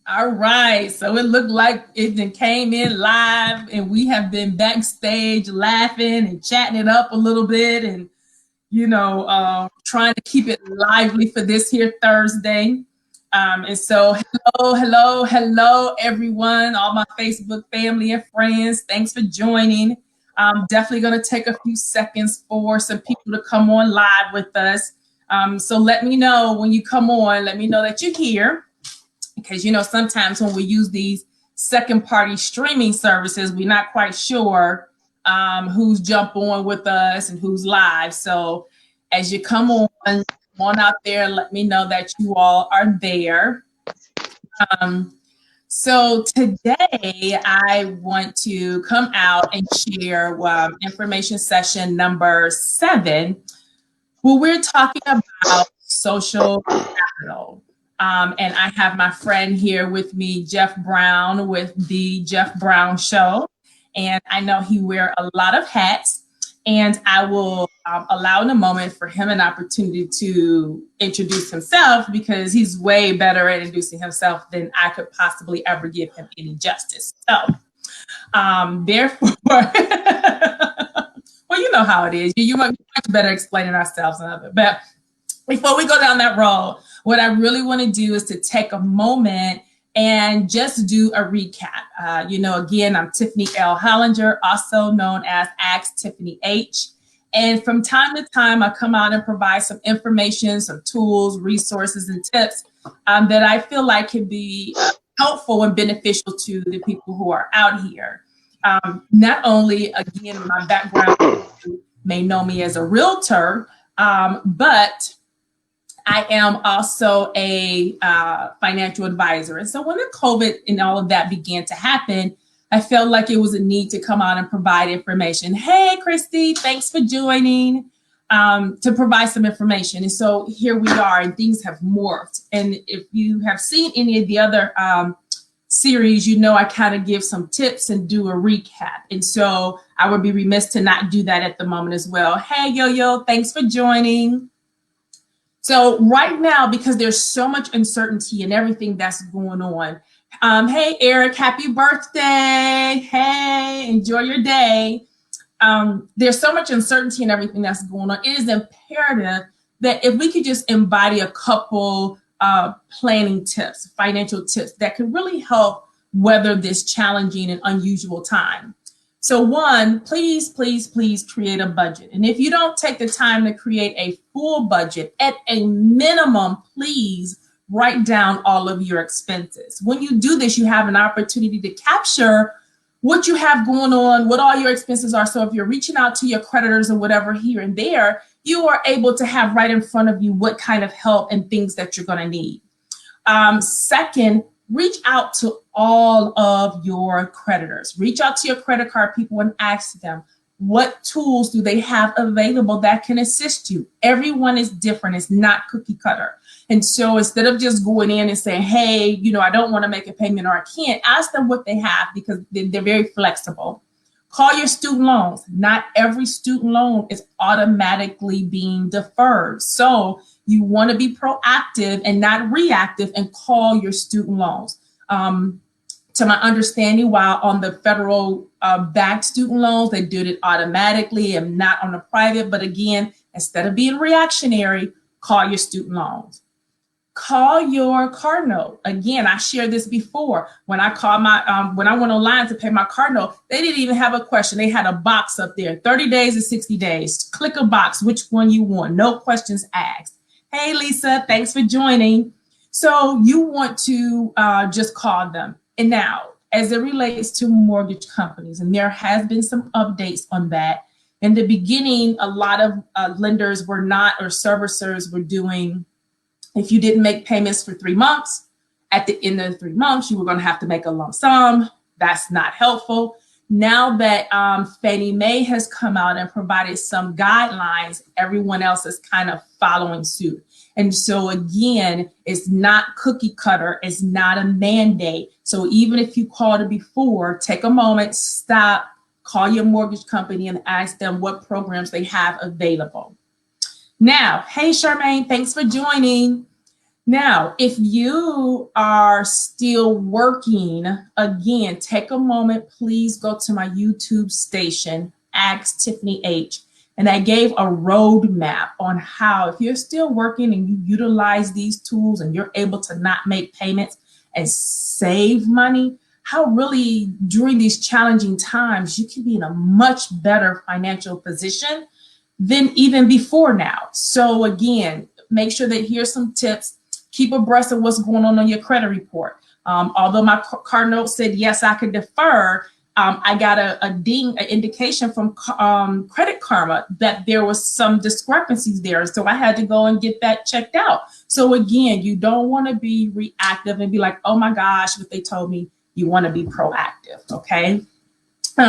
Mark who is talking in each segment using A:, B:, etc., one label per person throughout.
A: All right, so it looked like it then came in live, and we have been backstage laughing and chatting it up a little bit, and trying to keep it lively for this here Thursday. And so, hello, everyone, all my Facebook family and friends. Thanks for joining. I'm definitely going to take a few seconds for some people to come on live with us. So let me know when you come on. Let me know that you're here, because sometimes when we use these second party streaming services, we're not quite sure who's jump on with us and who's live. So as you come on out there, let me know that you all are there. So today I want to come out and share information session number 7, where we're talking about social capital. And I have my friend here with me, Jeff Brown, with the Jeff Brown Show. And I know he wears a lot of hats. And I will allow in a moment for him an opportunity to introduce himself, because he's way better at introducing himself than I could possibly ever give him any justice. So, therefore, well, you know how it is. You might be much better explaining ourselves than others. But before we go down that road, what I really want to do is to take a moment and just do a recap. Again, I'm Tiffany L. Hollinger, also known as Ask Tiffany H. And from time to time, I come out and provide some information, some tools, resources, and tips that I feel like can be helpful and beneficial to the people who are out here. Not only, again, my background, you may know me as a realtor, but I am also a financial advisor. And so when the COVID and all of that began to happen, I felt like it was a need to come out and provide information. Hey, Christy, thanks for joining, to provide some information. And so here we are, and things have morphed. And if you have seen any of the other series, I kind of give some tips and do a recap. And so I would be remiss to not do that at the moment as well. Hey, Yo-Yo, thanks for joining. So right now, because there's so much uncertainty and everything that's going on. Hey, Eric, happy birthday. Hey, enjoy your day. There's so much uncertainty and everything that's going on. It is imperative that if we could just embody a couple planning tips, financial tips that can really help weather this challenging and unusual time. So one, please create a budget. And if you don't take the time to create a full budget, at a minimum, please write down all of your expenses. When you do this, you have an opportunity to capture what you have going on, what all your expenses are. So if you're reaching out to your creditors or whatever here and there, you are able to have right in front of you what kind of help and things that you're going to need. Second, reach out to all of your creditors. Reach out to your credit card people and ask them, what tools do they have available that can assist you? Everyone is different. It's not cookie cutter. And so instead of just going in and saying, hey, I don't want to make a payment, or I can't, ask them what they have, because they're very flexible. Call your student loans. Not every student loan is automatically being deferred. So you want to be proactive and not reactive, and call your student loans. To my understanding, while on the federal backed student loans, they did it automatically and not on the private. But again, instead of being reactionary, call your student loans. Call your car note. Again, I shared this before. When I called when I went online to pay my car note, they didn't even have a question. They had a box up there, 30 days or 60 days. Click a box, which one you want. No questions asked. Hey, Lisa, thanks for joining. So you want to just call them. And now, as it relates to mortgage companies, and there has been some updates on that. In the beginning, a lot of lenders were not, or servicers were doing, if you didn't make payments for 3 months, at the end of the 3 months, you were going to have to make a lump sum. That's not helpful. Now that Fannie Mae has come out and provided some guidelines, everyone else is kind of following suit. And so again, it's not cookie cutter. It's not a mandate. So even if you called it before, take a moment, stop, call your mortgage company and ask them what programs they have available. Now, hey, Charmaine, thanks for joining. Now, if you are still working, again, take a moment, please go to my YouTube station, Ask Tiffany H. And I gave a roadmap on how, if you're still working and you utilize these tools and you're able to not make payments and save money, how really during these challenging times, you can be in a much better financial position than even before now. So again, make sure that here's some tips. Keep abreast of what's going on your credit report. Although my card note said, yes, I could defer, I got a ding, an indication from Credit Karma that there was some discrepancies there. So I had to go and get that checked out. So again, you don't want to be reactive and be like, oh my gosh, what they told me. You want to be proactive, okay?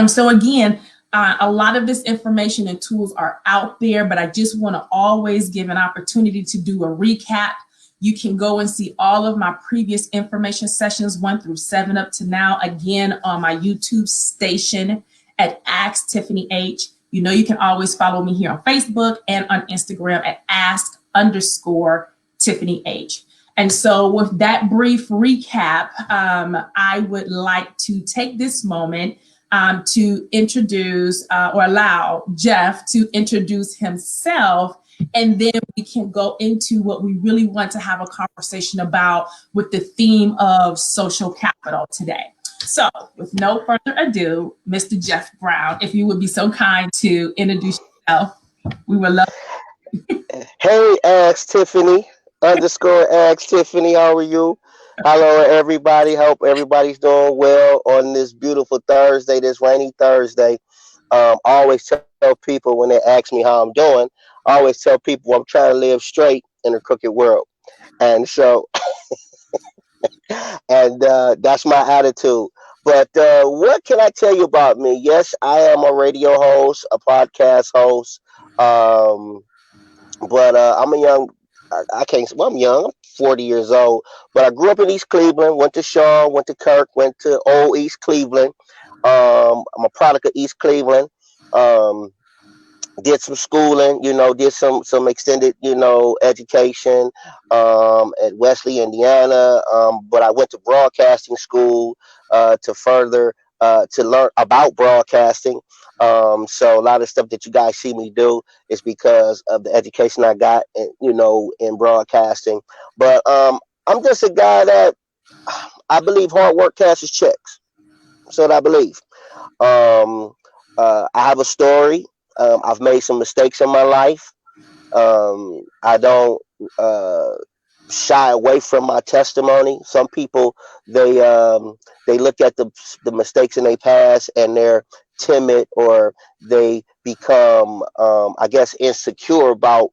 A: So again, a lot of this information and tools are out there, but I just want to always give an opportunity to do a recap. You can go and see all of my previous information sessions 1 through 7 up to now, again, on my YouTube station at Ask Tiffany H. You know, you can always follow me here on Facebook and on Instagram at ask_Tiffany H. And so with that brief recap, I would like to take this moment to introduce or allow Jeff to introduce himself, and then we can go into what we really want to have a conversation about with the theme of social capital today. So with no further ado, Mr. Jeff Brown, if you would be so kind to introduce yourself, we would love it.
B: Hey, Ask Tiffany, _Ask Tiffany, how are you? Hello, everybody. Hope everybody's doing well on this beautiful Thursday, this rainy Thursday. I always tell people when they ask me how I'm doing, I always tell people I'm trying to live straight in a crooked world. And so, and that's my attitude. But what can I tell you about me? Yes, I am a radio host, a podcast host. Um, but I'm a young, I can't, well, I'm young, I'm 40 years old, but I grew up in East Cleveland, went to Shaw, went to Kirk, went to old East Cleveland. I'm a product of East Cleveland. Um, did some schooling, did some extended, education at Wesley, Indiana. But I went to broadcasting school to further to learn about broadcasting. So a lot of stuff that you guys see me do is because of the education I got, in broadcasting. But I'm just a guy that I believe hard work cashes checks. That's what I believe. Um, I have a story. I've made some mistakes in my life. I don't shy away from my testimony. Some people they look at the mistakes in their past and they're timid, or they become I guess insecure about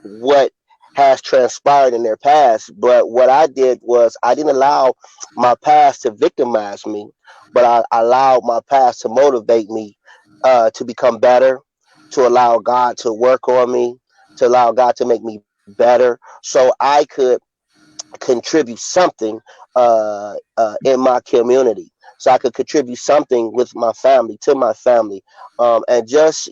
B: what has transpired in their past. But what I did was I didn't allow my past to victimize me, but I allowed my past to motivate me to become better, to allow God to work on me, to allow God to make me better so I could contribute something in my community. So I could contribute something with my family, to my family, and just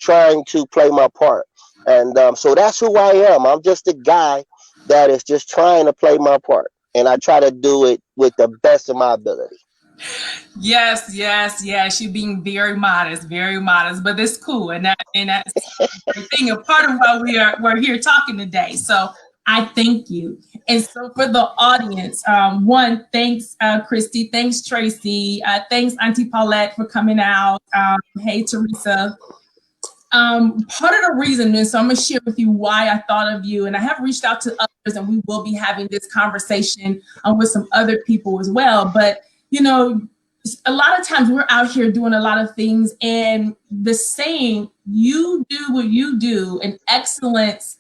B: trying to play my part. And so that's who I am. I'm just a guy that is just trying to play my part, and I try to do it with the best of my ability.
A: Yes, yes, yes. You're being very modest, but it's cool, and that's the thing. A part of why we're here talking today. So I thank you. And so for the audience, one, thanks, Christy. Thanks, Tracy. Thanks, Auntie Paulette, for coming out. Hey, Teresa. Part of the reason is, so I'm going to share with you why I thought of you, and I have reached out to others, and we will be having this conversation with some other people as well. But a lot of times we're out here doing a lot of things, and the saying, you do what you do, and excellence,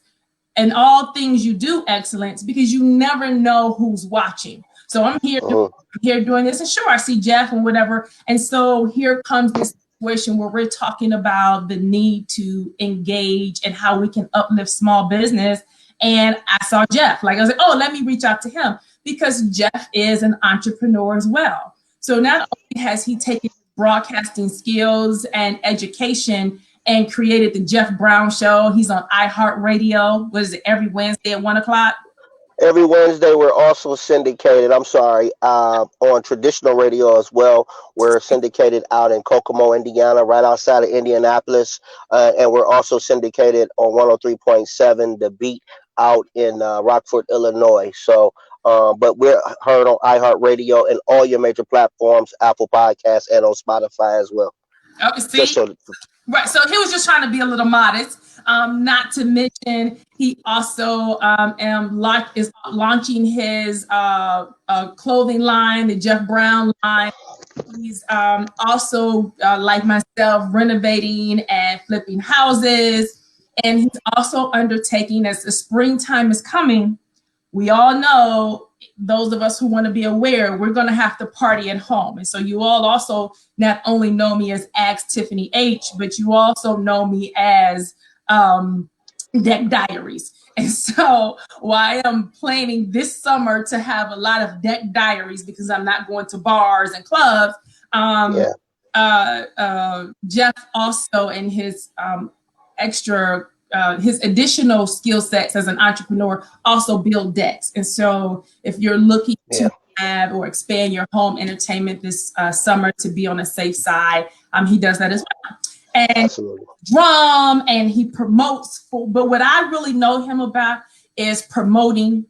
A: and all things you do excellence, because you never know who's watching. So I'm here doing this, and sure, I see Jeff and whatever. And so here comes this situation where we're talking about the need to engage and how we can uplift small business. And I saw Jeff, I was like, oh, let me reach out to him, because Jeff is an entrepreneur as well. So not only has he taken broadcasting skills and education and created the Jeff Brown Show, he's on iHeartRadio. What is it, every Wednesday at 1 o'clock?
B: Every Wednesday, we're also syndicated. I'm sorry, on traditional radio as well. We're syndicated out in Kokomo, Indiana, right outside of Indianapolis, and we're also syndicated on 103.7 The Beat out in Rockford, Illinois. So, but we're heard on iHeartRadio and all your major platforms, Apple Podcasts, and on Spotify as well.
A: Oh, see,
B: Just so,
A: right. So he was just trying to be a little modest. Not to mention, he also is launching his clothing line, the Jeff Brown line. He's also, like myself, renovating and flipping houses. And he's also undertaking, as the springtime is coming, we all know, those of us who want to be aware, we're going to have to party at home. And so you all also not only know me as Ask Tiffany H, but you also know me as Deck Diaries. And so while I am planning this summer to have a lot of Deck Diaries because I'm not going to bars and clubs, Jeff also in his his additional skill sets as an entrepreneur also build decks. And so if you're looking to have or expand your home entertainment this summer to be on a safe side, he does that as well. And
B: absolutely.
A: Drum, and he promotes, but what I really know him about is promoting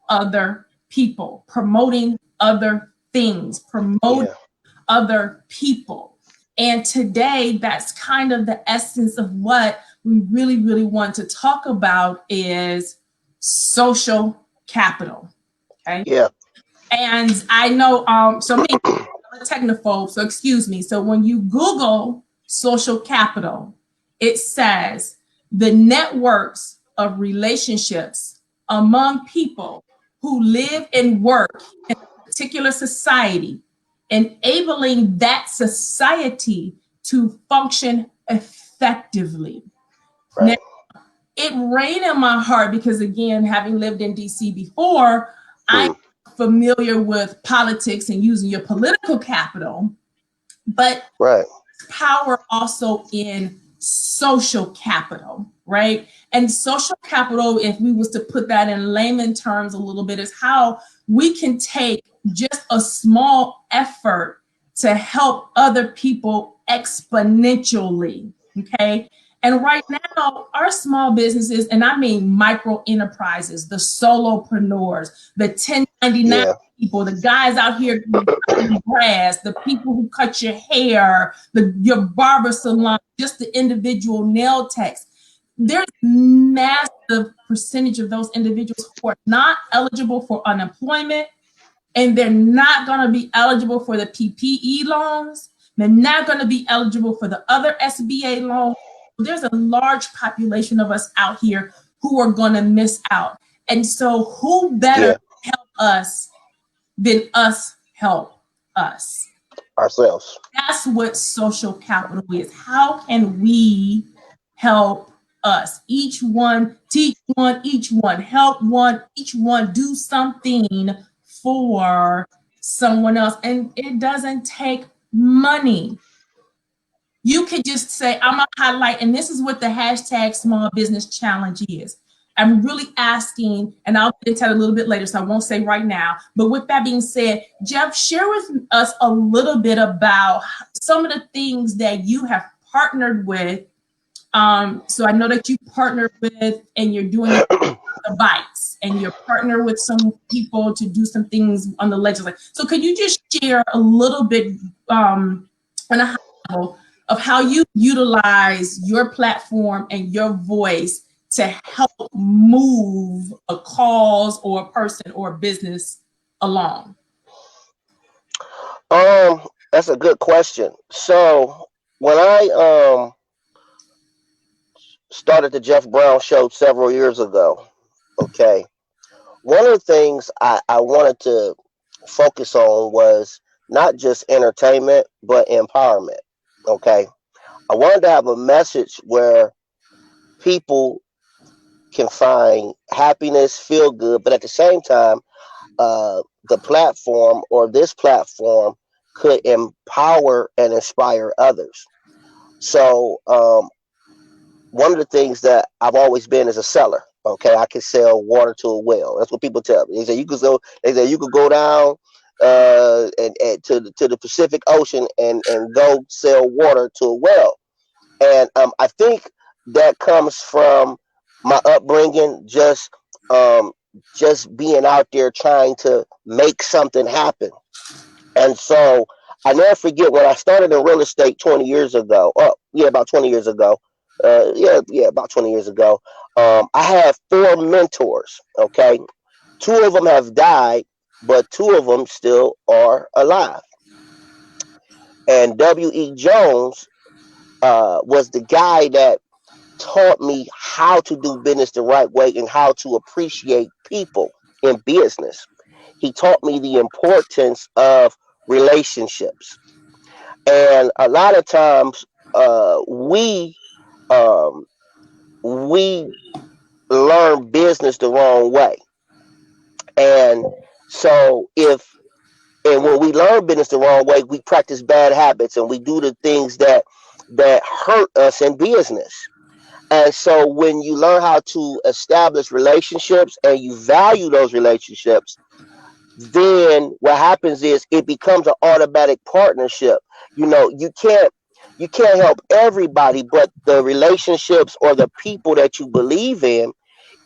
A: other people, promoting other things, promoting other people. And today, that's kind of the essence of what we really, really want to talk about is social capital. Okay.
B: Yeah.
A: And I know, so me, I'm a technophobe, so excuse me. So when you Google social capital, it says the networks of relationships among people who live and work in a particular society, enabling that society to function effectively.
B: Right.
A: Now, it rained in my heart because, again, having lived in DC before, I'm familiar with politics and using your political capital, but power also in social capital, right? And social capital, if we was to put that in layman terms a little bit, is how we can take just a small effort to help other people exponentially, okay? And right now, our small businesses, and I mean micro enterprises, the solopreneurs, the 1099 people, the guys out here cutting grass, the people who cut your hair, your barber salon, just the individual nail techs. There's a massive percentage of those individuals who are not eligible for unemployment, and they're not going to be eligible for the PPE loans. They're not going to be eligible for the other SBA loans. There's a large population of us out here who are going to miss out. And so who better help us than us help us?
B: Ourselves.
A: That's what social capital is. How can we help us? Each one, teach one, each one, help one, each one do something for someone else. And it doesn't take money. You could just say, I'm gonna highlight, and this is what the hashtag small business challenge is. I'm really asking, and I'll get into that a little bit later, so I won't say right now. But with that being said, Jeff, share with us a little bit about some of the things that you have partnered with. So I know that you partnered with, and you're doing the bites, and you're partnered with some people to do some things on the legislature. So could you just share a little bit on a high level of how you utilize your platform and your voice to help move a cause or a person or a business along?
B: That's a good question. So when I started the Jeff Brown Show several years ago, okay, one of the things I wanted to focus on was not just entertainment, but empowerment. Okay. I wanted to have a message where people can find happiness, feel good, but at the same time, the platform or this platform could empower and inspire others. So, one of the things that I've always been is a seller. Okay, I can sell water to a well. That's what people tell me. They say you could go. They say you could go down and to the Pacific Ocean and go sell water to a well. And I think that comes from my upbringing, um, just being out there trying to make something happen. And so I never forget when I started in real estate 20 years ago. Oh, yeah, about 20 years ago. Yeah, about 20 years ago. I had four mentors. Okay, two of them have died, but two of them still are alive. And W.E. Jones was the guy that taught me how to do business the right way and how to appreciate people in business. He taught me the importance of relationships. And a lot of times um, we learn business the wrong way. And so if and when we learn business the wrong way, we practice bad habits and we do the things that hurt us in business. And so when you learn how to establish relationships and you value those relationships, then what happens is it becomes an automatic partnership. You know, you can't help everybody, but the relationships or the people that you believe in,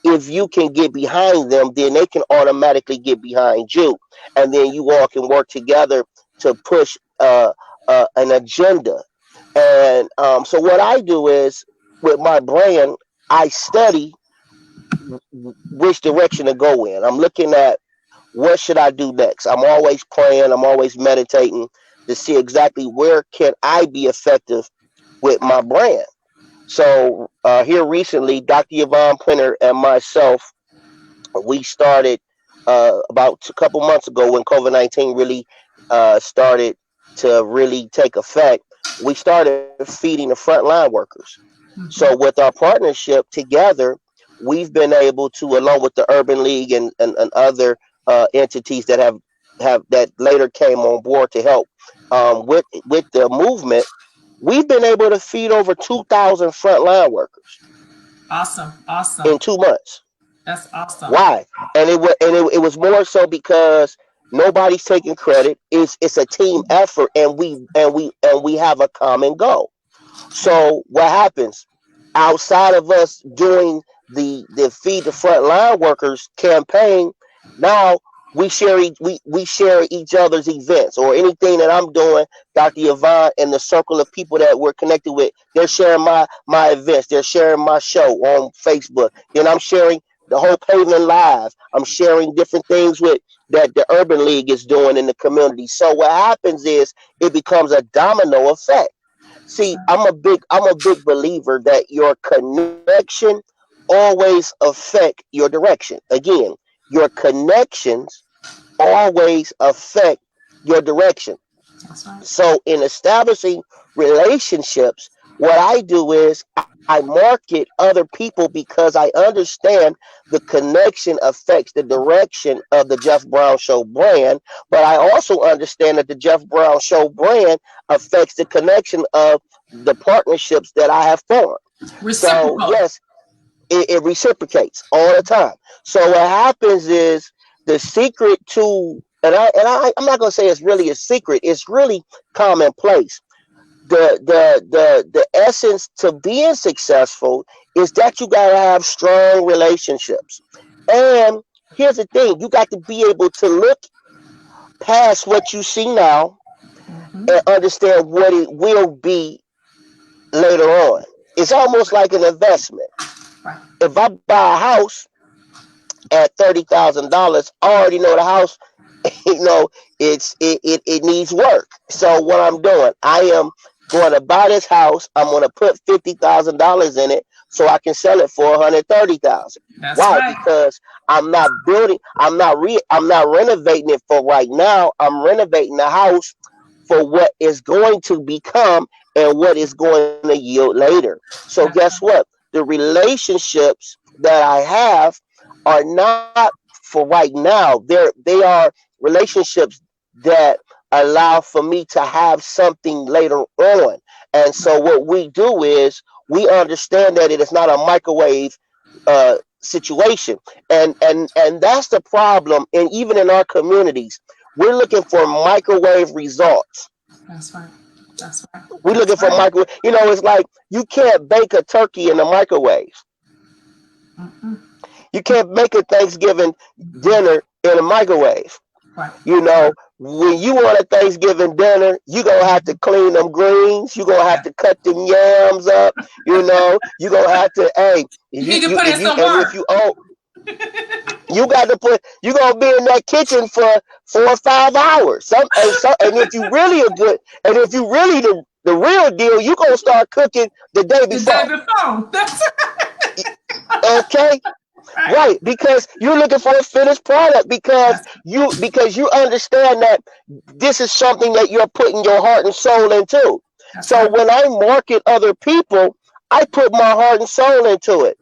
B: if you can get behind them, then they can automatically get behind you, and then you all can work together to push an agenda. And so what I do is with my brand, I study which direction to go in. I'm looking at what should I do next. I'm always praying. I'm always meditating to see exactly where can I be effective with my brand. So here recently, Dr. Yvonne Printer and myself, we started about a couple months ago when COVID-19 really started to really take effect. We started feeding the frontline workers. So
A: Mhm.
B: with our partnership together, we've been able to, along with the Urban League and other entities that have that later came on board to help with the movement, we've been able to feed over 2,000 frontline workers
A: Awesome.
B: in
A: Awesome.
B: 2 months.
A: That's awesome.
B: Why? And it was more so because nobody's taking credit. It's a team effort, and we have a common goal. So what happens outside of us doing the feed the frontline workers campaign? Now we share each other's events or anything that I'm doing. Dr. Yvonne and the circle of people that we're connected with, they're sharing my events. They're sharing my show on Facebook. Then I'm sharing the whole Pavement Live. I'm sharing different things with that the Urban League is doing in the community. So what happens is it becomes a domino effect. See, I'm a big believer that your connection always affect your direction. Again, your connections always affect your direction.
A: That's right.
B: So in establishing relationships, what I do is I market other people because I understand the connection affects the direction of the Jeff Brown Show brand, but I also understand that the Jeff Brown Show brand affects the connection of the partnerships that I have formed. So
A: Reciprocal.
B: yes, it reciprocates all the time. So what happens is the secret to I'm not gonna say it's really a secret. It's really commonplace. The essence to being successful is that you gotta have strong relationships. And here's the thing: you got to be able to look past what you see now and
A: Hmm.
B: understand what it will be later on. It's almost like an investment.
A: Right.
B: If I buy a house at $30,000, I already know the house, you know, it needs work. So what I'm doing, I am going to buy this house. I'm going to put $50,000 in it so I can sell it for 130,000.
A: That's
B: Why?
A: right.
B: Because I'm not building, I'm not renovating it for right now. I'm renovating the house for what is going to become and what is going to yield later. So guess
A: That's
B: what? The relationships that I have are not for right now. They are relationships that allow for me to have something later on. And so what we do is we understand that it is not a microwave situation. And that's the problem. And even in our communities, we're looking for microwave results.
A: That's right. That's right.
B: We're looking for microwave. It's like you can't bake a turkey in the microwave.
A: Mm-mm.
B: You can't make a Thanksgiving dinner in a migrawave.
A: Right.
B: When you want a Thanksgiving dinner, you're going to have to clean them greens. You're going to have to cut them yams up. You're going to have to, hey.
A: You need to put in some work.
B: You got to you're going to be in that kitchen for 4 or 5 hours. And if you really are good, and if you really the real deal, you're going to start cooking the day before.
A: The day before. That's
B: okay. Right, because you're looking for a finished product because you understand that this is something that you're putting your heart and soul into. So when I market other people, I put my heart and soul into it.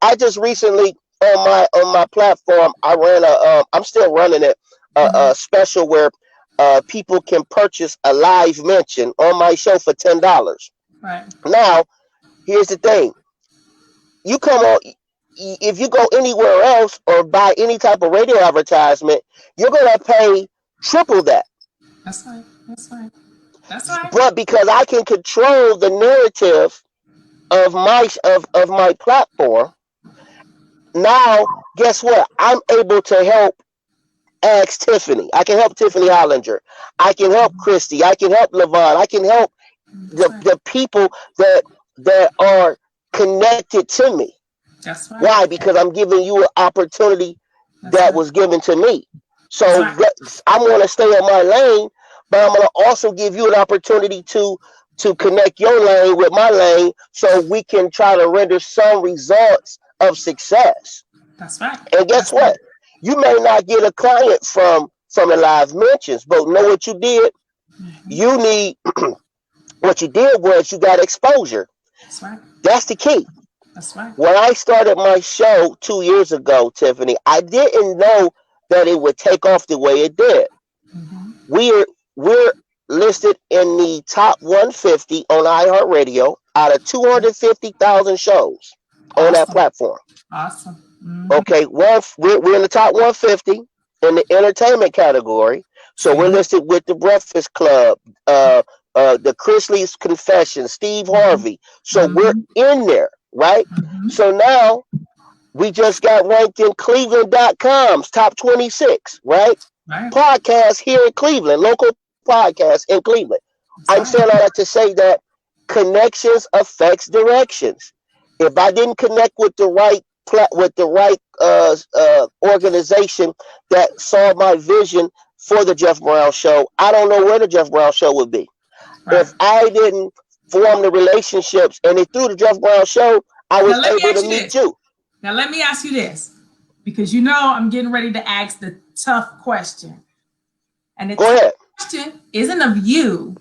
B: I just recently on my platform, I ran I'm still running it, a special where people can purchase a live mention on my show for $10.
A: Right.
B: Now, here's the thing. You come on. If you go anywhere else or buy any type of radio advertisement, you're going to pay triple that.
A: That's right. That's right. That's right.
B: But because I can control the narrative of my platform, now guess what? I'm able to help Ask Tiffany. I can help Tiffany Hollinger. I can help Christy. I can help Levon. I can help the people that are connected to me.
A: That's right.
B: Why? Because I'm giving you an opportunity that was given to me. So I'm going to stay in my lane, but I'm going to also give you an opportunity to connect your lane with my lane so we can try to render some results of success.
A: That's right.
B: And guess what? You may not get a client from the live mentions, but know what you did? You need, what you did was you got exposure.
A: That's right.
B: That's the key.
A: That's right.
B: When I started my show 2 years ago, Tiffany, I didn't know that it would take off the way it did. We're listed in the top 150 on iHeartRadio out of 250,000 shows on that platform.
A: Awesome.
B: Okay, we're in the top 150 in the entertainment category. So we're listed with the Breakfast Club, the Chrisley's Confession, Steve Harvey. So we're in there. Right? So now we just got ranked in Cleveland.com's top 26, right? Podcast here in Cleveland, local podcast in Cleveland. I'm saying all that to say that connections affects directions. If I didn't connect with the right organization that saw my vision for the Jeff Brown Show, I don't know where the Jeff Brown Show would be. If I didn't form the relationships, and through the Jeff Brown Show, I was able to meet you.
A: Now let me ask you this, because I'm getting ready to ask the tough question, and the tough question isn't of you.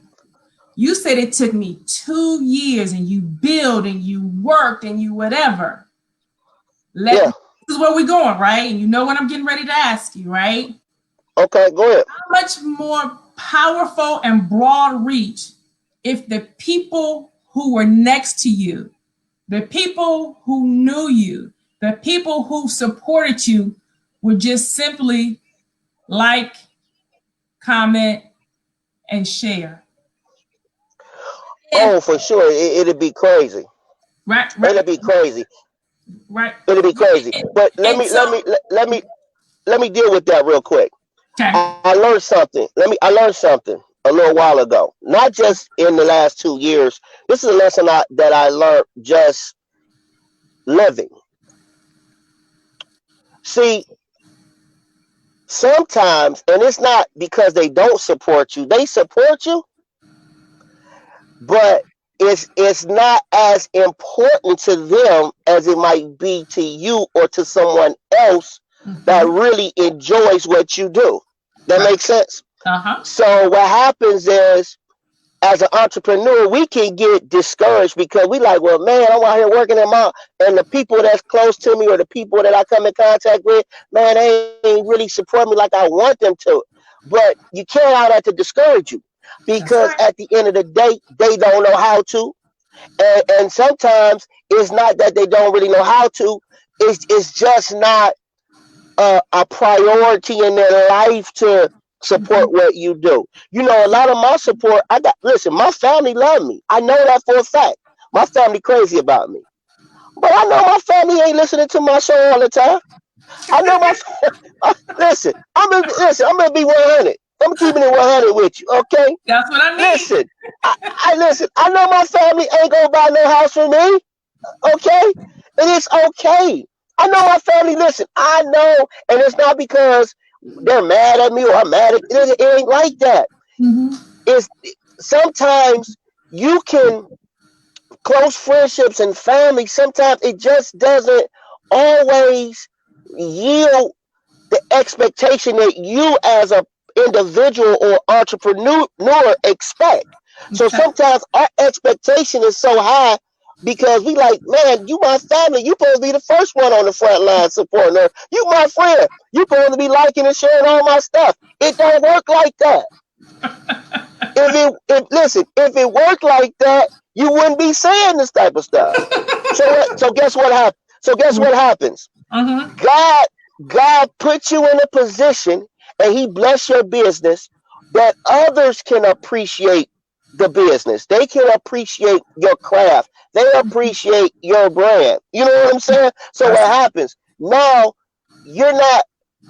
A: You said it took me 2 years, and you build, and you worked, and you whatever. This is where we're going, right? And you know what I'm getting ready to ask you, right?
B: Okay, go ahead.
A: How much more powerful and broad reach if the people who were next to you, the people who knew you, the people who supported you would just simply like, comment, and share?
B: Oh, for sure. It'd be crazy.
A: Right.
B: It'd be crazy.
A: Right.
B: It'd be crazy. But let me deal with that real quick.
A: Okay.
B: I learned something. I learned something a little while ago, not just in the last 2 years. This is a lesson that I learned just living. See, sometimes, and it's not because they don't support you, they support you, but it's not as important to them as it might be to you or to someone else that really enjoys what you do. That makes sense? So what happens is, as an entrepreneur, we can get discouraged because we like, well, man, I'm out here working them out, and the people that's close to me or the people that I come in contact with, man, they ain't really support me like I want them to. But you can't allow that to discourage you, because at the end of the day, they don't know how to. And sometimes it's not that they don't really know how to. it's just not a priority in their life to support
A: Mhm.
B: what you do. You know, a lot of my support, I got, listen, my family love me. I know that for a fact. My family crazy about me. But I know my family ain't listening to my show all the time. I know my listen, I'm gonna be 100. I'm keeping it 100 with you, okay?
A: That's what I need.
B: Listen, I listen, I know my family ain't gonna buy no house for me, okay? And it's okay. I know my family, listen, I know, and it's not because they're mad at me or I'm mad at it ain't like that.
A: Hmm.
B: It's sometimes you can close friendships and family, sometimes it just doesn't always yield the expectation that you as a individual or entrepreneur expect. So
A: Okay.
B: sometimes our expectation is so high because we like, man, you my family. You supposed to be the first one on the front line supporting her. You my friend. You supposed to be liking and sharing all my stuff. It don't work like that. If it worked like that, you wouldn't be saying this type of stuff. So guess what happens? So guess what happens?
A: Hmm.
B: God God puts you in a position and he bless your business that others can appreciate the business. They can appreciate your craft. They appreciate your brand. You know what I'm saying? So
A: That's
B: what happens? Now you're not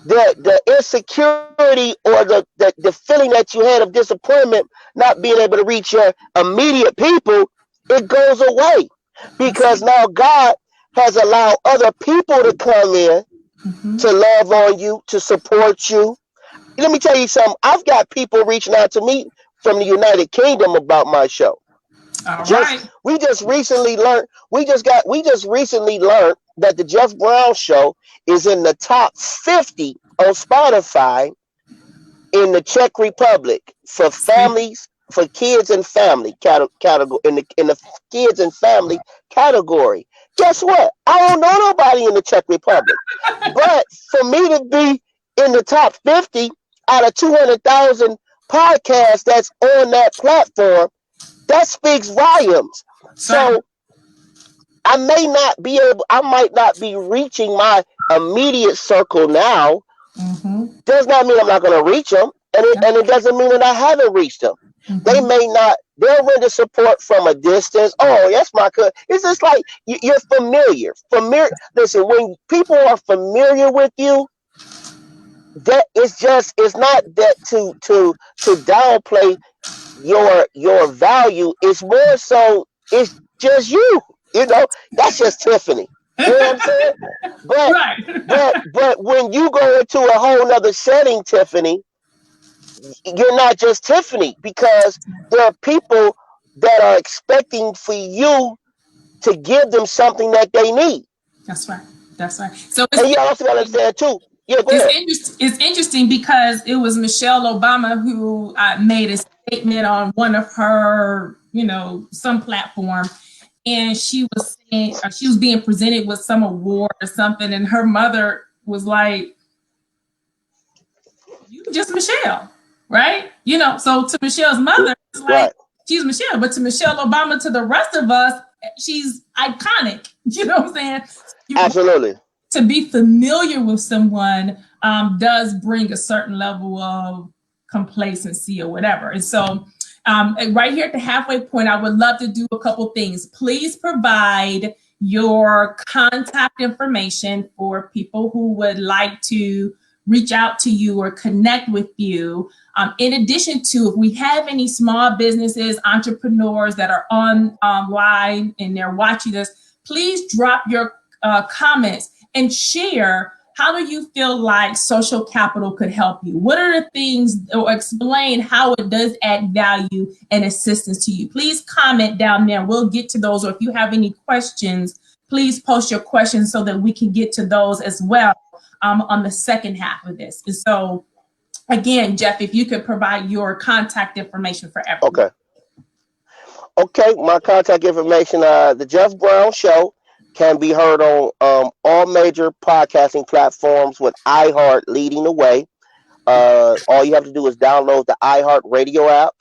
B: the insecurity or the feeling that you had of disappointment not being able to reach your immediate people, it goes away
A: that's
B: because now God has allowed other people to come in
A: hmm.
B: to love on you, to support you. Let me tell you something. I've got people reaching out to me from the United Kingdom about my show.
A: All
B: Just
A: right.
B: we just recently learned that the Jeff Brown show is in the top 50 on Spotify in the Czech Republic for
A: Sweet.
B: families, for kids and family category in the kids and family category. Guess what? I don't know nobody in the Czech Republic, but for me to be in the top 50 out of 200,000 podcasts that's on that platform, that speaks volumes.
A: Sir.
B: So I might not be reaching my immediate circle now,
A: Hmm.
B: does not mean I'm not going to reach them, and it doesn't mean that I haven't reached them. They
A: Hmm.
B: may not. They'll render support from a distance. Oh, that's my cousin. It's just like you're familiar. Familiar. Listen, when people are familiar with you, that it's not that to downplay your value. It's more so it's just you. You know, that's just Tiffany. You know what I'm saying? But
A: Right.
B: but when you go into a whole nother setting, Tiffany, you're not just Tiffany because there are people that are expecting for you to give them something that they need.
A: That's right. That's right. So
B: And you also got to understand too. Yeah, go ahead.
A: it's interesting because it was Michelle Obama who made a statement on one of her, some platform, and she was saying she was being presented with some award or something, and her mother was like, "You just Michelle, right?" So to Michelle's mother, it's like
B: Right.
A: she's Michelle, but to Michelle Obama, to the rest of us, she's iconic. You know what I'm saying?
B: Absolutely.
A: To be familiar with someone does bring a certain level of complacency or whatever. And so, right here at the halfway point, I would love to do a couple things. Please provide your contact information for people who would like to reach out to you or connect with you. In addition to, if we have any small businesses, entrepreneurs that are online and they're watching us, please drop your comments and share. How do you feel like social capital could help you? What are the things, or explain how it does add value and assistance to you? Please comment down there. We'll get to those. Or if you have any questions, please post your questions so that we can get to those as well on the second half of this. And so, again, Jeff, if you could provide your contact information for everyone.
B: Okay. Okay. My contact information. The Jeff Brown Show can be heard on all major podcasting platforms with iHeart leading the way. All you have to do is download the iHeart Radio app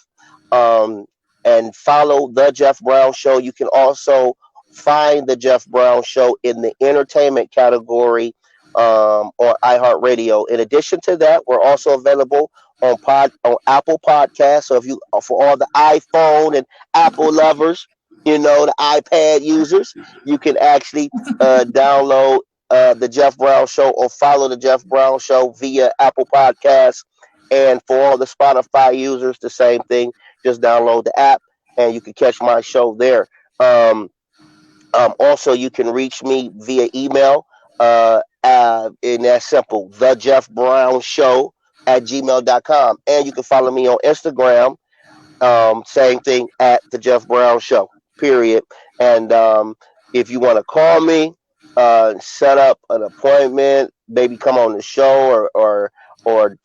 B: um, and follow the Jeff Brown Show. You can also find the Jeff Brown Show in the entertainment category on iHeartRadio. In addition to that, we're also available on Apple Podcasts. So if you for all the iPhone and Apple lovers, the iPad users, you can actually download the Jeff Brown Show or follow the Jeff Brown Show via Apple Podcasts. And for all the Spotify users, the same thing. Just download the app and you can catch my show there. Um, Also, you can reach me via email, and that's simple, the Jeff Brown Show at gmail.com. And you can follow me on Instagram, same thing, at the Jeff Brown Show, period. And if you want to call me, set up an appointment, maybe come on the show, or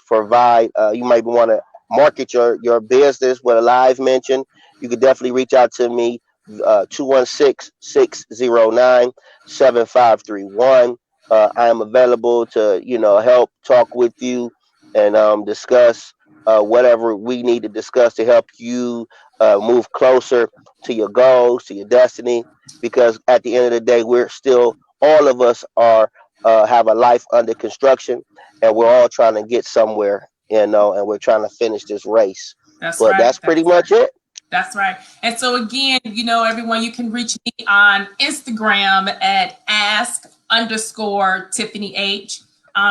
B: provide, you might want to market your business with a live mention, you could definitely reach out to me, 216-609-7531. I am available to, help talk with you and discuss whatever we need to discuss to help you move closer to your goals, to your destiny. Because at the end of the day, all of us have a life under construction, and we're all trying to get somewhere, and we're trying to finish this race.
A: That's
B: But
A: right.
B: that's pretty much it.
A: That's right. And so again, everyone, you can reach me on Instagram at ask_Tiffany H.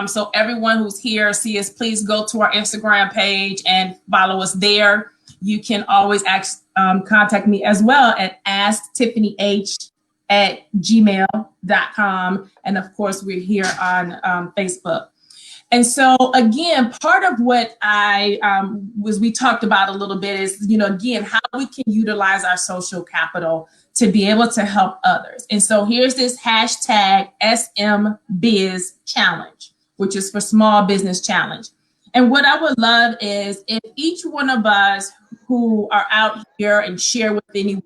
A: So everyone who's here, see us, please go to our Instagram page and follow us there. You can always contact me as well at asktiffanyh@gmail.com. And of course, we're here on Facebook. And so again, part of what we talked about a little bit is, again, how we can utilize our social capital to be able to help others. And so here's this hashtag SMBizChallenge, which is for Small Business Challenge. And what I would love is if each one of us who are out here and share with anyone,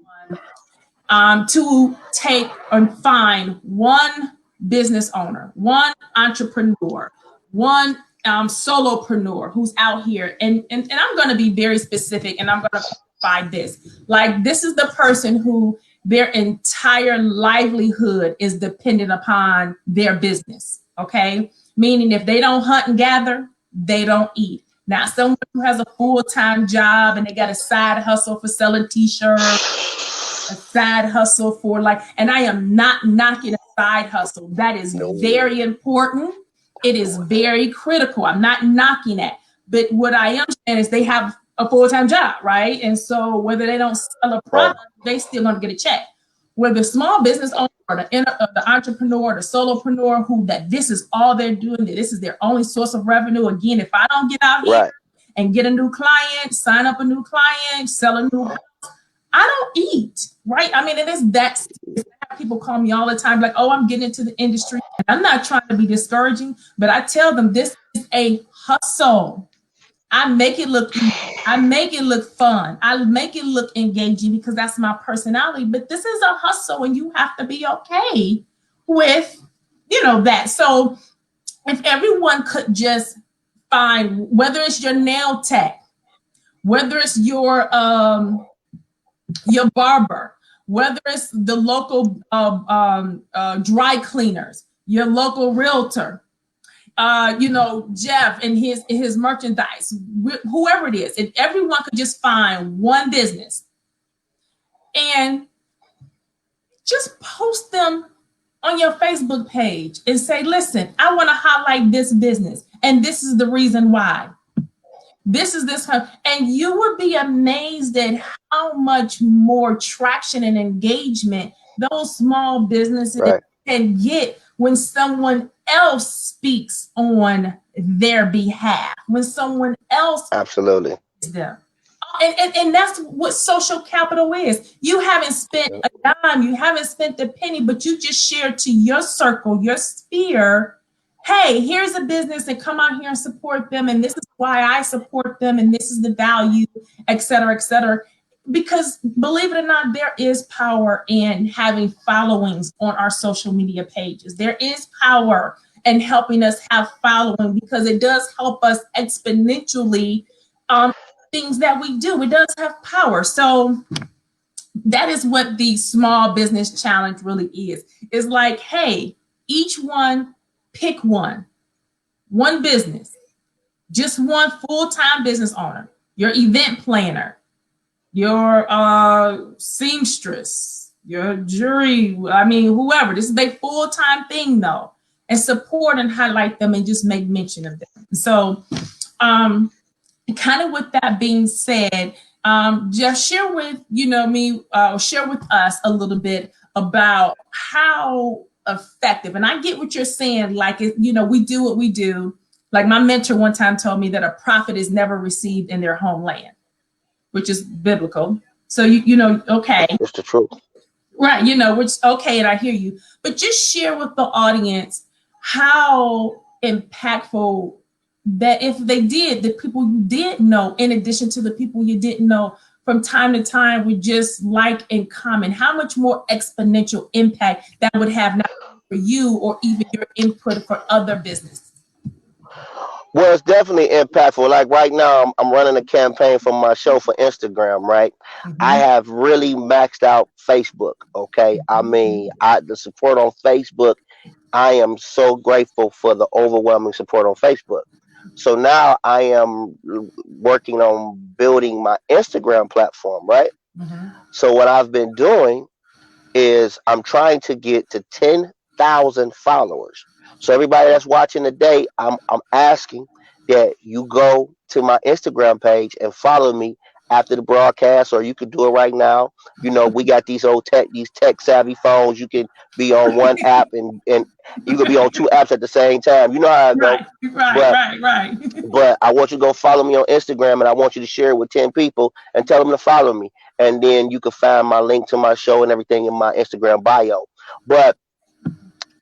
A: to take and find one business owner, one entrepreneur, one solopreneur who's out here. And I'm going to be very specific, and I'm going to find this. Like, this is the person who their entire livelihood is dependent upon their business. Okay. Meaning if they don't hunt and gather, they don't eat. Now, someone who has a full-time job and they got a side hustle for selling t-shirts, a side hustle for and I am not knocking a side hustle. That is very important. It is very critical. I'm not knocking that. But what I am saying is they have a full-time job, right? And so whether they don't sell a product, they still going to get a check. Where the small business owner or the entrepreneur, the solopreneur, this is all they're doing, that this is their only source of revenue. Again, if I don't get out here and get a new client, sign up a new client, sell a new house, I don't eat, right? I mean, it is that. People call me all the time, like, oh, I'm getting into the industry. I'm not trying to be discouraging, but I tell them this is a hustle. I make it look easy. I make it look fun. I make it look engaging because that's my personality. But this is a hustle, and you have to be okay with, that. So if everyone could just find, whether it's your nail tech, whether it's your barber, whether it's the local dry cleaners, your local realtor, Jeff and his merchandise, whoever it is, if everyone could just find one business and just post them on your Facebook page and say, listen, I want to highlight this business, and this is the reason why. This is this, and you would be amazed at how much more traction and engagement those small businesses can get when someone else speaks on their behalf, when someone else
B: absolutely
A: them. And that's what social capital is. You haven't spent a dime, you haven't spent a penny, but you just shared to your circle, your sphere, hey, here's a business, and come out here and support them. And this is why I support them. And this is the value, et cetera, et cetera. Because believe it or not, there is power in having followings on our social media pages. There is power in helping us have following, because it does help us exponentially things that we do. It does have power. So that is what the small business challenge really is. It's like, hey, each one pick one business, just one full-time business owner, your event planner, your seamstress, your jury, I mean, whoever. This is their full-time thing though. And support and highlight them and just make mention of them. So kind of with that being said, just share with share with us a little bit about how effective. And I get what you're saying. Like, we do what we do. Like my mentor one time told me that a prophet is never received in their homeland, which is biblical. So okay,
B: it's the truth,
A: right? Which okay, and I hear you. But just share with the audience how impactful that if they did, the people you did know, in addition to the people you didn't know from time to time, would just like and comment, how much more exponential impact that would have not for you or even your input for other businesses.
B: Well, it's definitely impactful. Like right now, I'm running a campaign for my show for Instagram, right? I have really maxed out Facebook. Okay. I mean, the support on Facebook, I am so grateful for the overwhelming support on Facebook. So now I am working on building my Instagram platform, right? So what I've been doing is I'm trying to get to 10,000 followers. So everybody that's watching today, I'm asking that you go to my Instagram page and follow me after the broadcast, or you could do it right now. We got these tech savvy phones. You can be on one app and you can be on two apps at the same time. You know how it goes.
A: Right.
B: But I want you to go follow me on Instagram, and I want you to share it with 10 people and tell them to follow me. And then you can find my link to my show and everything in my Instagram bio. But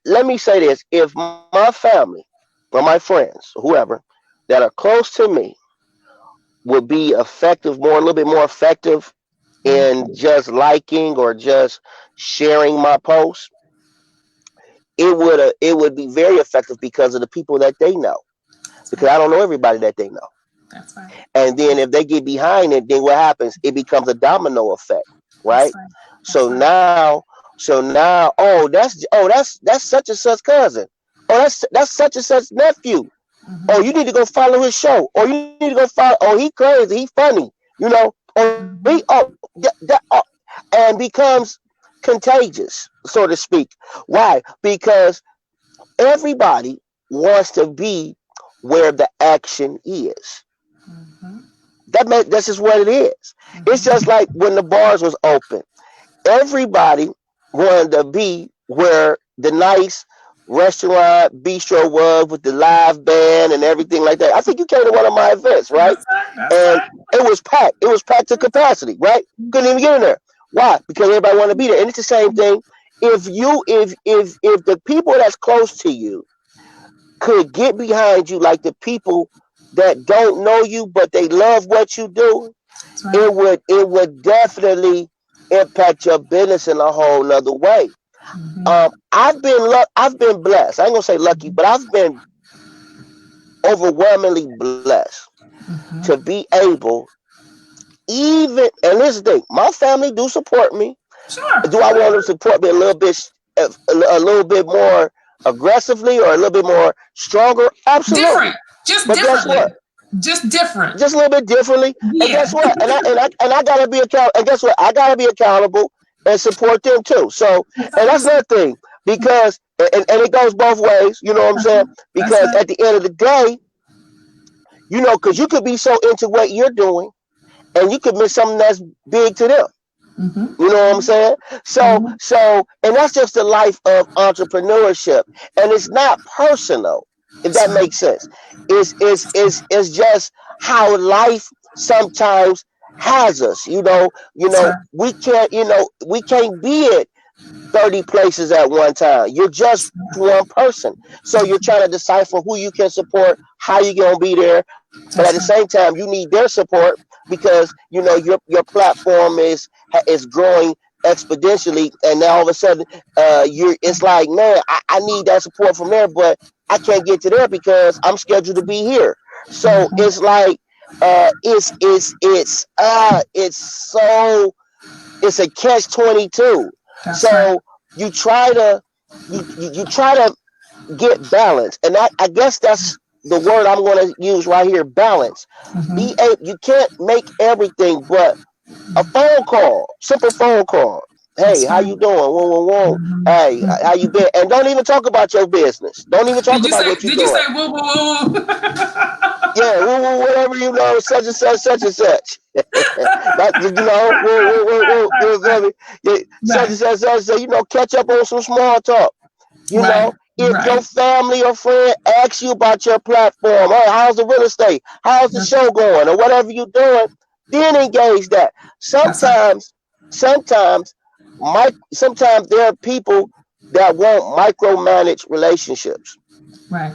B: let me say this: if my family or my friends, whoever that are close to me, would be effective, a little bit more effective in just liking or just sharing my posts, it would be very effective because of the people that they know. Because I don't know everybody that they know.
A: That's right.
B: And then if they get behind it, then what happens? It becomes a domino effect, right?
A: That's right.
B: So now, that's such and such cousin. Oh, that's such and such nephew. Oh, you need to go follow his show. Or you need to go follow. Oh, he crazy. He funny. And becomes contagious, so to speak. Why? Because everybody wants to be where the action is. That's just what it is. It's just like when the bars was open. Everybody wanted to be where the nice restaurant bistro was with the live band and everything like that. I think you came to one of my events, right? And it was packed. It was packed to capacity, right? Couldn't even get in there. Why? Because everybody wanted to be there. And it's the same thing. If the people that's close to you could get behind you like the people that don't know you but they love what you do, it would definitely impact your business in a whole nother way. I've been blessed. I ain't gonna say lucky, but I've been overwhelmingly blessed to be able, and this is the thing, my family do support me.
A: Sure.
B: Do I want them to support me a little bit more aggressively or a little bit more stronger? Absolutely.
A: Different. Just
B: but
A: differently.
B: Guess what?
A: Just different.
B: Just a little bit differently.
A: Yeah.
B: And guess what? And I gotta be accountable. And guess what? I gotta be accountable and support them too. So, and that's another thing, because and it goes both ways. You know what I'm saying? Because at the end of the day, because you could be so into what you're doing, and you could miss something that's big to them. You know what I'm saying? So, and that's just the life of entrepreneurship, and it's not personal, if that makes sense. It's just how life sometimes has us. We can't be at 30 places at one time. You're just one person, so you're trying to decipher who you can support, how you gonna be there, but at the same time, you need their support because your platform is growing exponentially, and now all of a sudden, it's like, man, I need that support from there, but I can't get to there because I'm scheduled to be here. So it's like, it's it's a catch-22.
A: That's
B: So
A: right.
B: you try to you try to get balance, and I guess that's the word I'm going to use right here: balance.
A: Mm-hmm.
B: You can't make everything, but a phone call, simple phone call. Hey,
A: That's
B: how
A: right.
B: you doing? Whoa, whoa, whoa. Hey,
A: Mm-hmm.
B: how you been? And don't even talk about your business. Don't even talk about what you're
A: Did you
B: doing.
A: say woo woo woo?
B: Yeah, woo, woo, whatever you know, such and such. That you know, you feel me? Yeah, such
A: Right.
B: and such, such. So catch up on some small talk. You
A: Right.
B: know, if your
A: Right.
B: family or friend asks you about your platform, hey, how's the real estate? How's the
A: That's,
B: show going? Or whatever you're doing, then engage that.
A: that's right.
B: Sometimes, sometimes there are people that want micromanage relationships.
A: Right.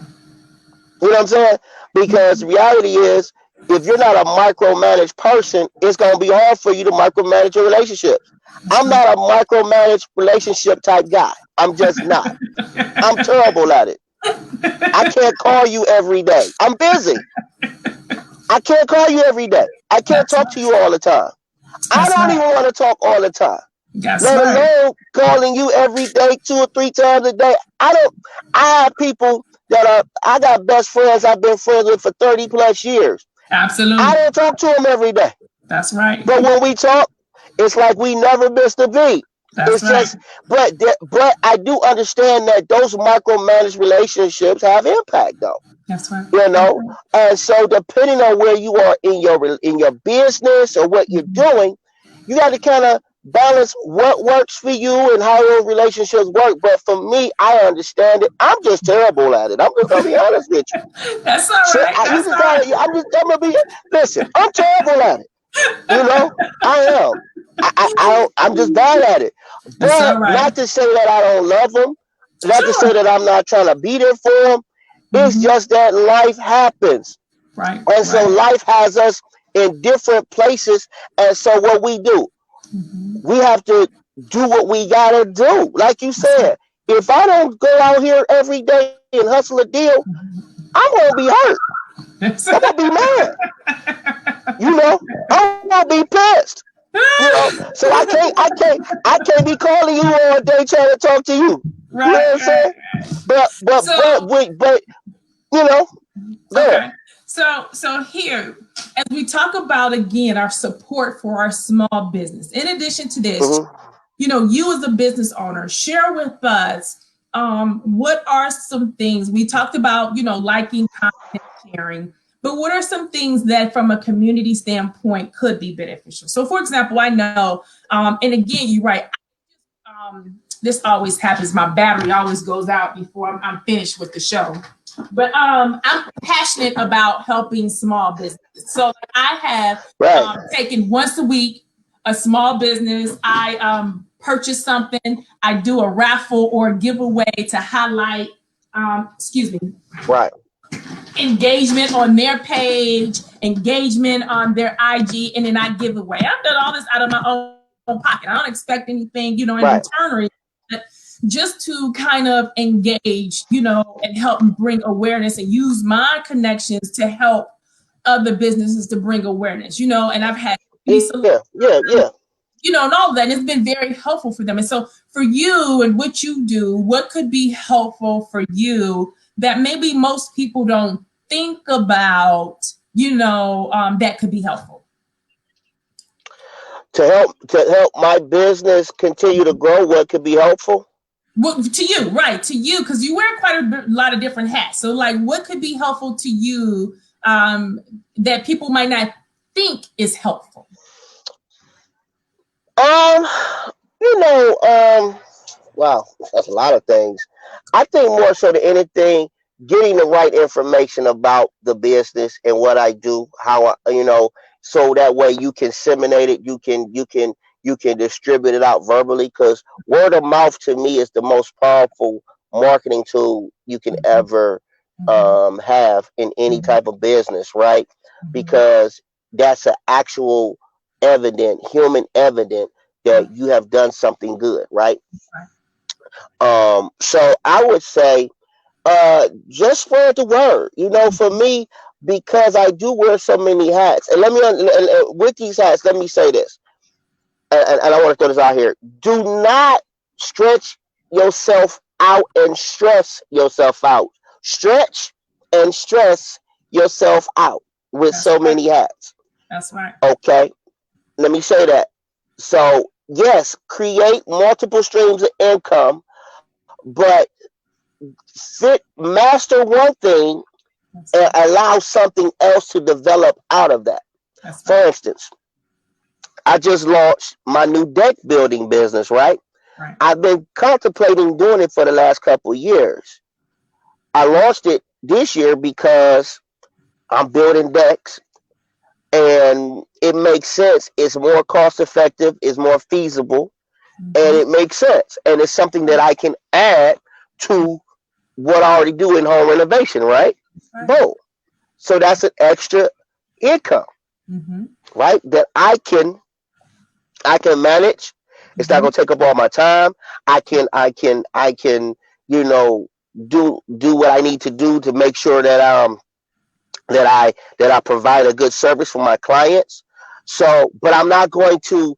B: You know what I'm saying? Because the reality is, if you're not a micromanaged person, it's gonna be hard for you to micromanage your relationships.
A: That's
B: I'm
A: right.
B: not a micromanaged relationship type guy. I'm just not. I'm terrible at it. I can't call you every day. I'm busy. I can't call you every day. I can't
A: That's
B: talk to
A: right.
B: you all the time. I
A: That's
B: don't
A: right.
B: even want to talk all the time.
A: That's
B: Let
A: right.
B: alone calling you every day, 2 or 3 times a day. I don't. I have people that are. I got best friends I've been friends with for 30 plus years. I
A: Absolutely.
B: don't talk to them every day.
A: That's right.
B: But when we talk, it's like we never missed a beat.
A: That's
B: It's
A: right.
B: just, but I do understand that those micromanaged relationships have impact, though.
A: That's right.
B: You
A: That's
B: know,
A: right.
B: and so depending on where you are in your business or what you're
A: Mhm.
B: doing, you got to kind of balance what works for you and how your relationships work. But for me, I understand it. I'm just terrible at it. I'm just gonna be honest with you.
A: That's all
B: So
A: right.
B: you
A: That's all
B: just gotta.
A: right.
B: I'm gonna be. Listen, I'm terrible at it. You know, I am. I'm just bad at it.
A: That's
B: But
A: all right.
B: not to say that I don't love them. Not to say
A: Sure.
B: that I'm not trying to be there for them. It's
A: Hmm.
B: just that life happens.
A: Right.
B: And so
A: Right.
B: life has us in different places. And so what we do,
A: Hmm.
B: we have to do what we gotta do. Like you
A: That's right.
B: said, if I don't go out here every day and hustle a deal, I'm gonna be hurt.
A: That's
B: I'm gonna be mad. You know, I'm gonna be pissed. So I can't be calling you all day trying to talk to you. You know
A: right.
B: what I'm saying?
A: Right.
B: But
A: So
B: but you know, go ahead.
A: okay. So here, as we talk about again our support for our small business. In addition to this,
B: Hmm.
A: you as a business owner, share with us what are some things we talked about, liking, content, sharing, but what are some things that from a community standpoint could be beneficial? So, for example, I know, and again, you're right, this always happens. My battery always goes out before I'm finished with the show. But I'm passionate about helping small businesses. So I have
B: Right,
A: taken once a week a small business. I purchase something. I do a raffle or a giveaway to highlight, excuse me,
B: right,
A: engagement on their page, engagement on their IG, and then I give away. I've done all this out of my own pocket. I don't expect anything, in
B: right.
A: return or just to kind of engage, and help bring awareness and use my connections to help other businesses to bring awareness, and I've had beauty salons,
B: Yeah, yeah, yeah.
A: and all of that. And it's been very helpful for them. And so for you and what you do, what could be helpful for you that maybe most people don't think about, that could be helpful?
B: To help my business continue to grow, what could be helpful?
A: Well, to you, right? To you, because you wear quite a lot of different hats. So, like, what could be helpful to you that people might not think is helpful?
B: Um, you know, wow, that's a lot of things. I think more so than anything, getting the right information about the business and what I do, so that way you can disseminate it, you can distribute it out verbally. Because word of mouth to me is the most powerful marketing tool you can
A: Mhm,
B: ever
A: mhm,
B: have in any
A: mhm,
B: type of business, right?
A: mhm.
B: Because that's an actual human evident that
A: Right,
B: you have done something good, right?
A: right.
B: So I would say, just spread the word. For me, because I do wear so many hats, and with these hats, let me say this: and I want to throw this out here. Do not stretch yourself out and stress yourself out. Stretch and stress yourself out with
A: That's
B: so
A: right.
B: many hats.
A: That's right.
B: Okay, let me say that. So yes, create multiple streams of income, but master one thing
A: That's
B: and
A: right.
B: allow something else to develop out of that.
A: That's
B: For
A: right.
B: instance, I just launched my new deck building business, right?
A: Right.
B: I've been contemplating doing it for the last couple of years. I launched it this year because I'm building decks and it makes sense. It's more cost effective, it's more feasible, and
A: Mm-hmm.
B: it makes sense. And it's something that I can add to what I already do in home renovation, right?
A: That's right.
B: Boom. So that's an extra income,
A: Mm-hmm.
B: right? That I can manage. It's not
A: Mm-hmm.
B: gonna take up all my time. I can, you know, do what I need to do to make sure that I provide a good service for my clients. So, but I'm not going to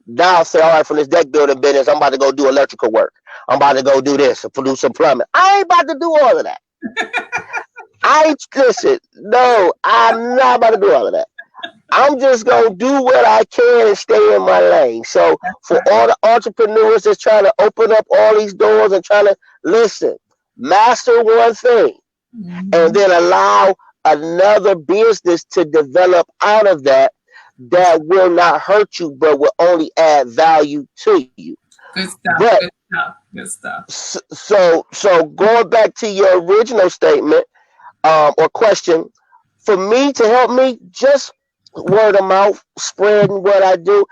B: now say, all right, from this deck building business, I'm about to go do electrical work. I'm about to go do this, do some plumbing. I ain't about to do all of that. I ain't listen. No, I'm not about to do all of that. I'm just gonna do what I can and stay in my lane. So
A: That's
B: for
A: right.
B: all the entrepreneurs that's trying to open up all these doors and trying to listen, master one thing and
A: Mm-hmm.
B: then allow another business to develop out of that
A: That's
B: that will not hurt you but will only add value to you.
A: good stuff.
B: But
A: Good stuff. Good stuff.
B: so going back to your original statement or question, for me to help me, just word of mouth, spreading what I do.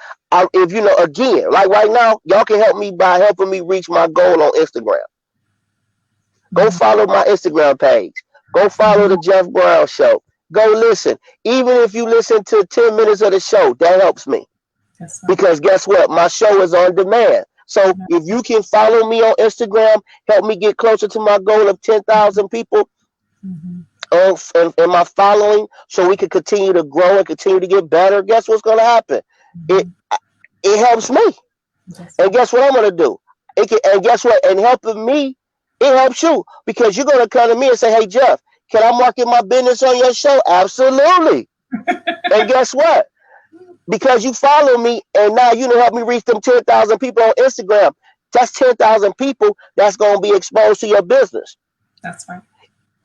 B: If you know, again, like right now, y'all can help me by helping me reach my goal on Instagram. Go
A: Mm-hmm.
B: follow my Instagram page. Go follow the Jeff Brown Show. Go listen. Even if you listen to 10 minutes of the show, that helps me.
A: That's right.
B: Because guess what? My show is on demand. So if you can follow me on Instagram, help me get closer to my goal of 10,000 people
A: Mm-hmm.
B: in my following so we can continue to grow and continue to get better, guess what's going to happen? It
A: Mm-hmm.
B: it helps me.
A: That's
B: And
A: right.
B: guess what I'm going to do? And guess what? And helping me, it helps you because you're going to come to me and say, hey, Jeff, can I market my business on your show? Absolutely. And guess what? Because you follow me and now you know help me reach them 10,000 people on Instagram. That's 10,000 people that's going to be exposed to your business.
A: That's right.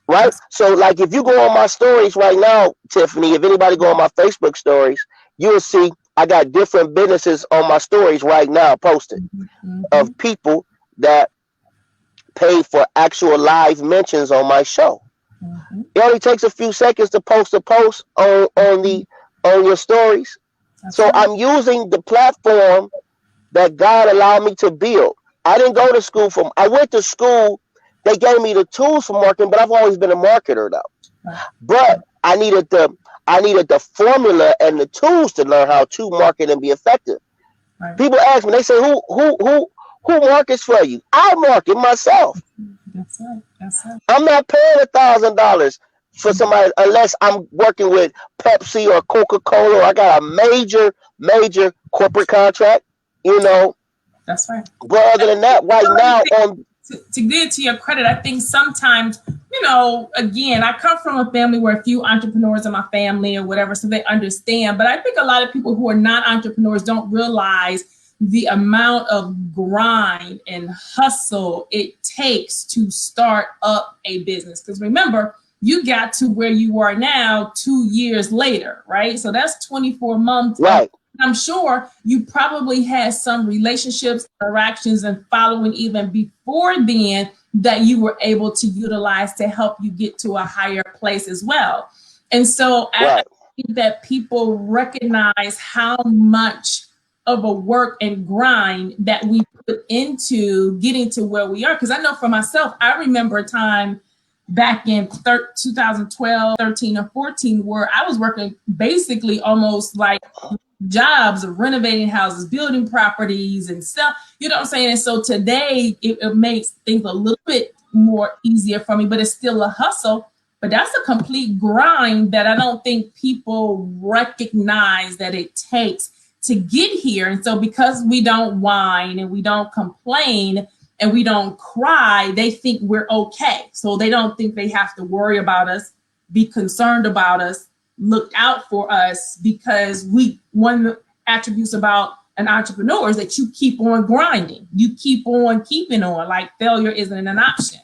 B: Right?
A: That's
B: So, like, if you go on my stories right now, Tiffany, if anybody go on my Facebook stories, you'll see I got different businesses on my stories right now posted
A: mm-hmm.
B: of people that pay for actual live mentions on my show.
A: Mm-hmm.
B: It only takes a few seconds to post a post on your stories.
A: That's
B: So
A: right.
B: I'm using the platform that God allowed me to build. I didn't go to school for. I went to school. They gave me the tools for marketing, but I've always been a marketer though.
A: Right.
B: But I needed the formula and the tools to learn how to market and be effective.
A: Right.
B: People ask me, they say, who markets for you? I market myself.
A: That's right. That's right.
B: I'm not paying $1,000 for somebody unless I'm working with Pepsi or Coca-Cola. Or I got a major corporate contract, you know.
A: That's right.
B: But other than that, right now on
A: To get to your credit, I think sometimes, again, I come from a family where a few entrepreneurs in my family or whatever, so they understand. But I think a lot of people who are not entrepreneurs don't realize the amount of grind and hustle it takes to start up a business. Because remember, you got to where you are now 2 years later, right? So that's 24 months of,
B: right,
A: I'm sure you probably had some relationships, interactions, and following even before then that you were able to utilize to help you get to a higher place as well. And so I
B: right,
A: think that people recognize how much of a work and grind that we put into getting to where we are. Because I know for myself, I remember a time back in 2012, 13, or 14 where I was working basically almost like jobs of renovating houses, building properties and stuff. You know what I'm saying? And so today it makes things a little bit more easier for me, but it's still a hustle. But that's a complete grind that I don't think people recognize that it takes to get here. And so because we don't whine and we don't complain and we don't cry, they think we're okay. So they don't think they have to worry about us, be concerned about us, look out for us, because one of the attributes about an entrepreneur is that you keep on grinding. You keep on keeping on, like failure isn't an option.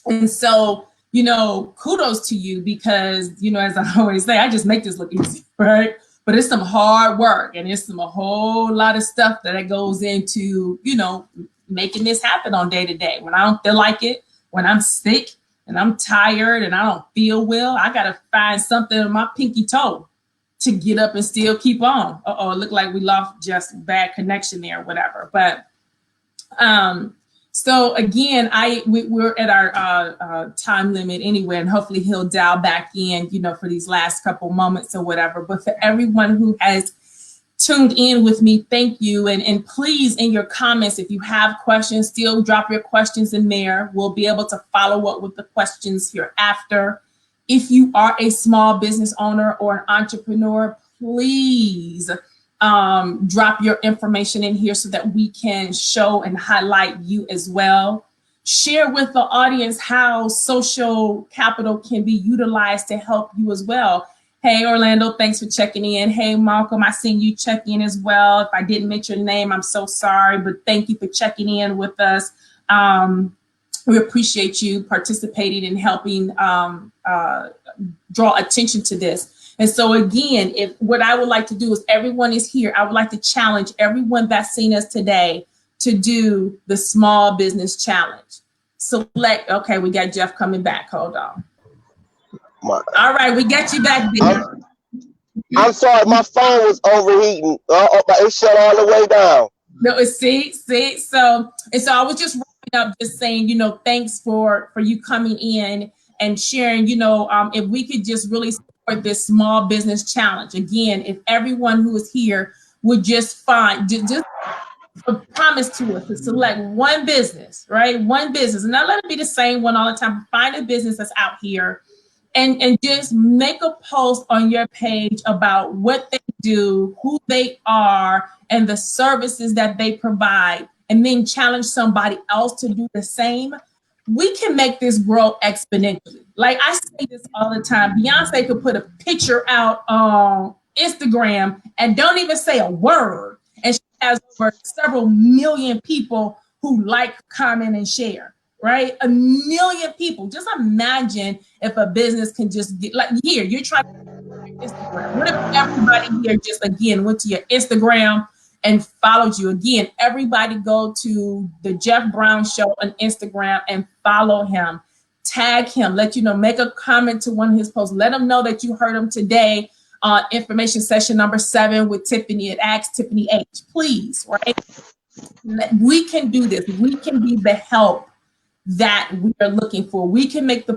A: And so, kudos to you, because, as I always say, I just make this look easy, right? But it's some hard work, and it's a whole lot of stuff that goes into, making this happen on day to day. When I don't feel like it, when I'm sick and I'm tired and I don't feel well, I got to find something on my pinky toe to get up and still keep on. It looked like we lost just bad connection there or whatever. But so again, we're at our time limit anyway, and hopefully he'll dial back in, for these last couple moments or whatever. But for everyone who has tuned in with me, thank you. And please, in your comments, if you have questions, still drop your questions in there. We'll be able to follow up with the questions hereafter. If you are a small business owner or an entrepreneur, please drop your information in here so that we can show and highlight you as well. Share with the audience how social capital can be utilized to help you as well. Hey, Orlando, thanks for checking in. Hey, Malcolm, I seen you check in as well. If I didn't mention your name, I'm so sorry, but thank you for checking in with us. We appreciate you participating and helping draw attention to this. And so again, what I would like to do is, everyone is here, I would like to challenge everyone that's seen us today to do the small business challenge. Okay, we got Jeff coming back. Hold on. All right, we got you back there.
B: I'm sorry, my phone was overheating. It shut all the way down.
A: No, see. So I was just wrapping up, just saying, thanks for you coming in and sharing. If we could just really support this small business challenge. Again, if everyone who is here would just just promise to us to select one business, right? One business, and not let it be the same one all the time. Find a business that's out here and just make a post on your page about what they do, who they are, and the services that they provide, and then challenge somebody else to do the same. We can make this grow exponentially. Like I say this all the time, Beyonce could put a picture out on Instagram and don't even say a word, and she has over several million people who like, comment, and share, right? 1 million people. Just imagine if a business can just get, like, here, you're trying to Instagram. What if everybody here just, again, went to your Instagram and followed you? Again, everybody go to the Jeff Brown Show on Instagram and follow him. Tag him, make a comment to one of his posts. Let him know that you heard him today on information session number 7 with Tiffany at Ask Tiffany H. Please, right? We can do this. We can be the help that we are looking for. We can make the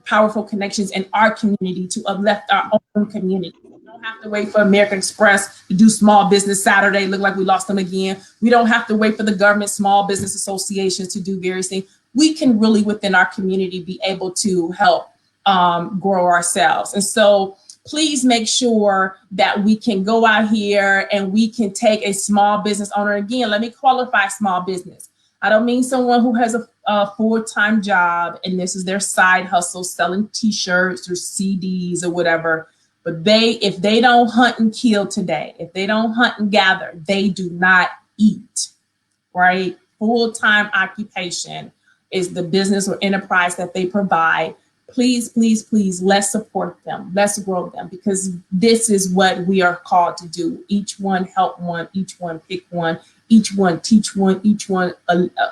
A: powerful connections in our community to uplift our own community. We don't have to wait for American Express to do Small Business Saturday. Look like we lost them again. We don't have to wait for the government small business associations to do various things. We can really, within our community, be able to help grow ourselves. And so please make sure that we can go out here and we can take a small business owner. Again, let me qualify small business. I don't mean someone who has a full-time job and this is their side hustle, selling t-shirts or CDs or whatever. But if they don't hunt and kill today, if they don't hunt and gather, they do not eat, right? Full-time occupation is the business or enterprise that they provide. Please, please, please, let's support them. Let's grow them, because this is what we are called to do. Each one help one, each one pick one, each one teach one, each one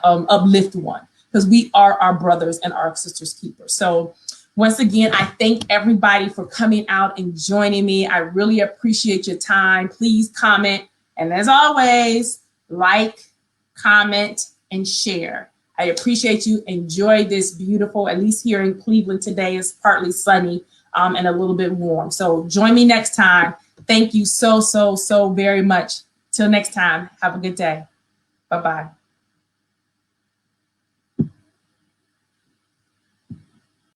A: uplift one, because we are our brothers and our sisters keepers. So once again, I thank everybody for coming out and joining me. I really appreciate your time. Please comment. And as always, like, comment, and share. I appreciate you. Enjoy this beautiful, at least here in Cleveland today, it's partly sunny and a little bit warm. So join me next time. Thank you so very much. Till next time, have a good day. Bye-bye.